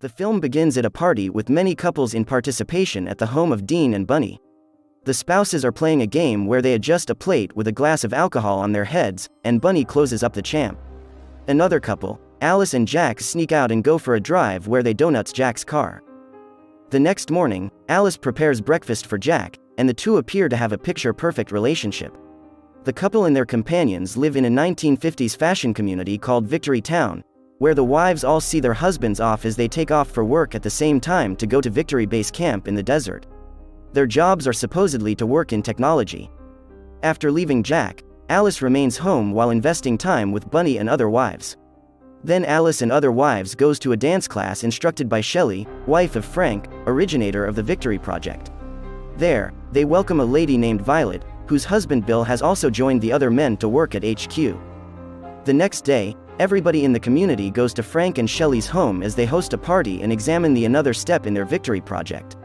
The film begins at a party with many couples in participation at the home of Dean and Bunny. The spouses are playing a game where they adjust a plate with a glass of alcohol on their heads, and Bunny closes up the champ. Another couple, Alice and Jack, sneak out and go for a drive where they donuts Jack's car. The next morning, Alice prepares breakfast for Jack, and the two appear to have a picture-perfect relationship. The couple and their companions live in a 1950s fashion community called Victory Town, where the wives all see their husbands off as they take off for work at the same time to go to Victory Base Camp in the desert. Their jobs are supposedly to work in technology. After leaving Jack, Alice remains home while investing time with Bunny and other wives. Then Alice and other wives goes to a dance class instructed by Shelley, wife of Frank, originator of the Victory Project. There, they welcome a lady named Violet, whose husband Bill has also joined the other men to work at HQ. The next day, everybody in the community goes to Frank and Shelley's home as they host a party and examine the another step in their Victory Project.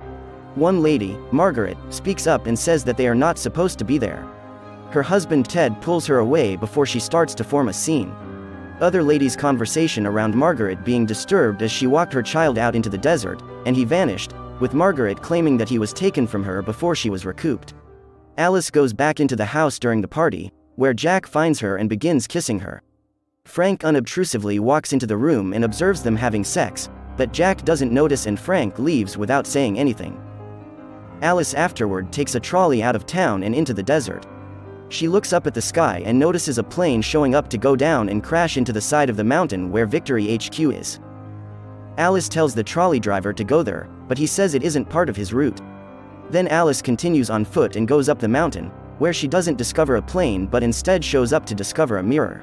One lady, Margaret, speaks up and says that they are not supposed to be there. Her husband Ted pulls her away before she starts to form a scene. Other ladies' conversation around Margaret being disturbed as she walked her child out into the desert, and he vanished, with Margaret claiming that he was taken from her before she was recouped. Alice goes back into the house during the party, where Jack finds her and begins kissing her. Frank unobtrusively walks into the room and observes them having sex, but Jack doesn't notice and Frank leaves without saying anything. Alice afterward takes a trolley out of town and into the desert. She looks up at the sky and notices a plane showing up to go down and crash into the side of the mountain where Victory HQ is. Alice tells the trolley driver to go there, but he says it isn't part of his route. Then Alice continues on foot and goes up the mountain, where she doesn't discover a plane but instead shows up to discover a mirror.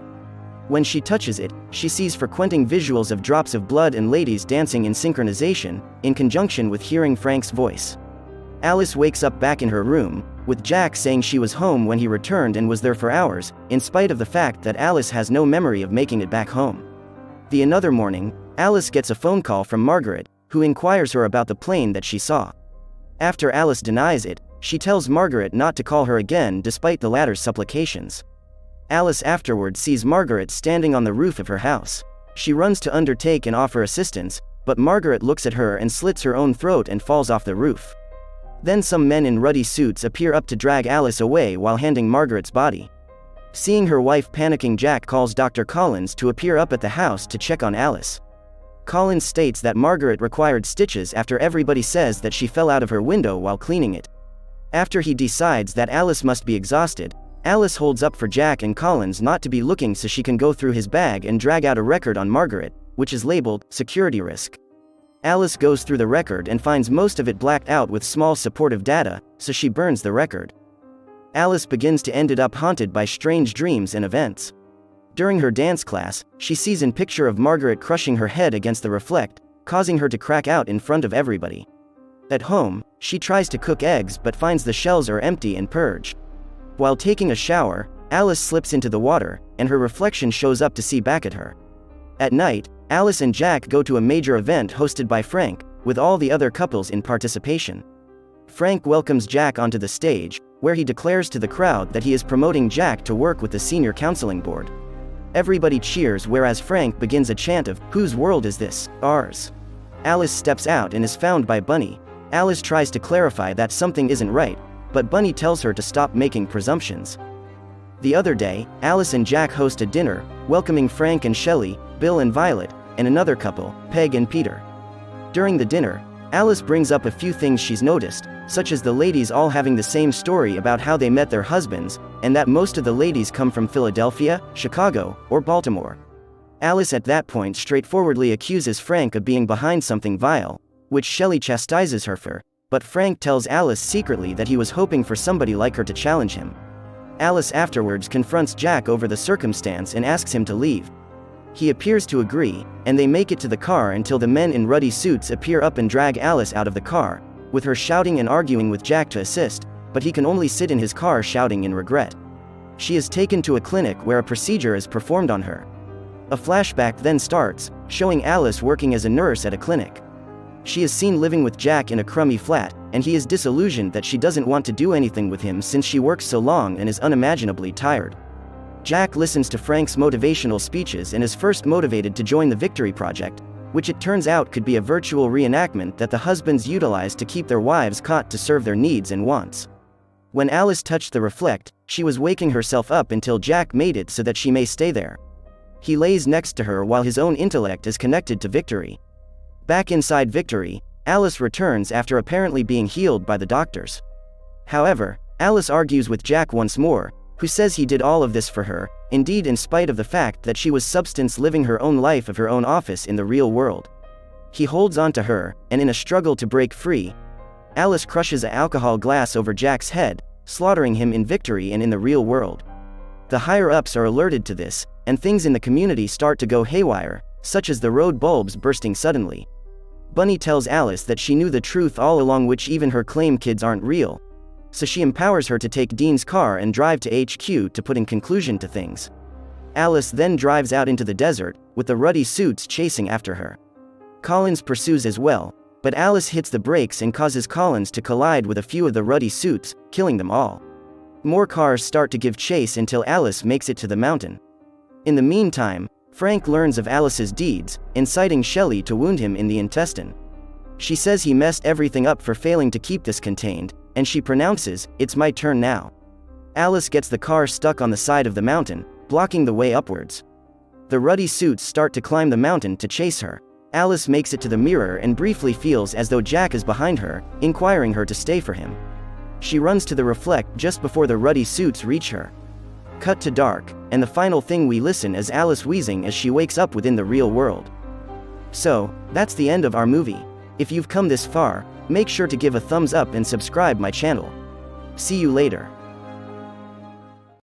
When she touches it, she sees frequenting visuals of drops of blood and ladies dancing in synchronization, in conjunction with hearing Frank's voice. Alice wakes up back in her room, with Jack saying she was home when he returned and was there for hours, in spite of the fact that Alice has no memory of making it back home. The another morning, Alice gets a phone call from Margaret, who inquires her about the plane that she saw. After Alice denies it, she tells Margaret not to call her again despite the latter's supplications. Alice afterward sees Margaret standing on the roof of her house. She runs to undertake and offer assistance, but Margaret looks at her and slits her own throat and falls off the roof. Then some men in ruddy suits appear up to drag Alice away while handing Margaret's body. Seeing her wife panicking, Jack calls Dr. Collins to appear up at the house to check on Alice. Collins states that Margaret required stitches after everybody says that she fell out of her window while cleaning it. After he decides that Alice must be exhausted, Alice holds up for Jack and Collins not to be looking so she can go through his bag and drag out a record on Margaret, which is labeled security risk. Alice goes through the record and finds most of it blacked out with small supportive data, so she burns the record. Alice begins to end up haunted by strange dreams and events. During her dance class, she sees a picture of Margaret crushing her head against the reflect, causing her to crack out in front of everybody. At home, she tries to cook eggs but finds the shells are empty and purged. While taking a shower, Alice slips into the water, and her reflection shows up to see back at her. At night, Alice and Jack go to a major event hosted by Frank, with all the other couples in participation. Frank welcomes Jack onto the stage, where he declares to the crowd that he is promoting Jack to work with the senior counseling board. Everybody cheers whereas Frank begins a chant of, "Whose world is this? Ours." Alice steps out and is found by Bunny. Alice tries to clarify that something isn't right, but Bunny tells her to stop making presumptions. The other day, Alice and Jack host a dinner, welcoming Frank and Shelley, Bill and Violet, and another couple, Peg and Peter. During the dinner, Alice brings up a few things she's noticed, such as the ladies all having the same story about how they met their husbands, and that most of the ladies come from Philadelphia, Chicago, or Baltimore. Alice at that point straightforwardly accuses Frank of being behind something vile, which Shelley chastises her for, but Frank tells Alice secretly that he was hoping for somebody like her to challenge him. Alice afterwards confronts Jack over the circumstance and asks him to leave. He appears to agree, and they make it to the car until the men in ruddy suits appear up and drag Alice out of the car, with her shouting and arguing with Jack to assist, but he can only sit in his car shouting in regret. She is taken to a clinic where a procedure is performed on her. A flashback then starts, showing Alice working as a nurse at a clinic. She is seen living with Jack in a crummy flat, and he is disillusioned that she doesn't want to do anything with him since she works so long and is unimaginably tired. Jack listens to Frank's motivational speeches and is first motivated to join the Victory Project, which it turns out could be a virtual reenactment that the husbands utilized to keep their wives caught to serve their needs and wants. When Alice touched the reflect, she was waking herself up until Jack made it so that she may stay there. He lays next to her while his own intellect is connected to Victory. Back inside Victory, Alice returns after apparently being healed by the doctors. However, Alice argues with Jack once more, who says he did all of this for her, indeed in spite of the fact that she was Substance living her own life of her own office in the real world. He holds on to her, and in a struggle to break free, Alice crushes an alcohol glass over Jack's head, slaughtering him in Victory and in the real world. The higher-ups are alerted to this, and things in the community start to go haywire, such as the road bulbs bursting suddenly. Bunny tells Alice that she knew the truth all along, which even her claim kids aren't real. So she empowers her to take Dean's car and drive to HQ to put in conclusion to things. Alice then drives out into the desert, with the ruddy suits chasing after her. Collins pursues as well, but Alice hits the brakes and causes Collins to collide with a few of the ruddy suits, killing them all. More cars start to give chase until Alice makes it to the mountain. In the meantime, Frank learns of Alice's deeds, inciting Shelley to wound him in the intestine. She says he messed everything up for failing to keep this contained, and she pronounces, "It's my turn now." Alice gets the car stuck on the side of the mountain, blocking the way upwards. The ruddy suits start to climb the mountain to chase her. Alice makes it to the mirror and briefly feels as though Jack is behind her, inquiring her to stay for him. She runs to the reflect just before the ruddy suits reach her. Cut to dark, and the final thing we listen is Alice wheezing as she wakes up within the real world. So, that's the end of our movie. If you've come this far, make sure to give a thumbs up and subscribe my channel. See you later.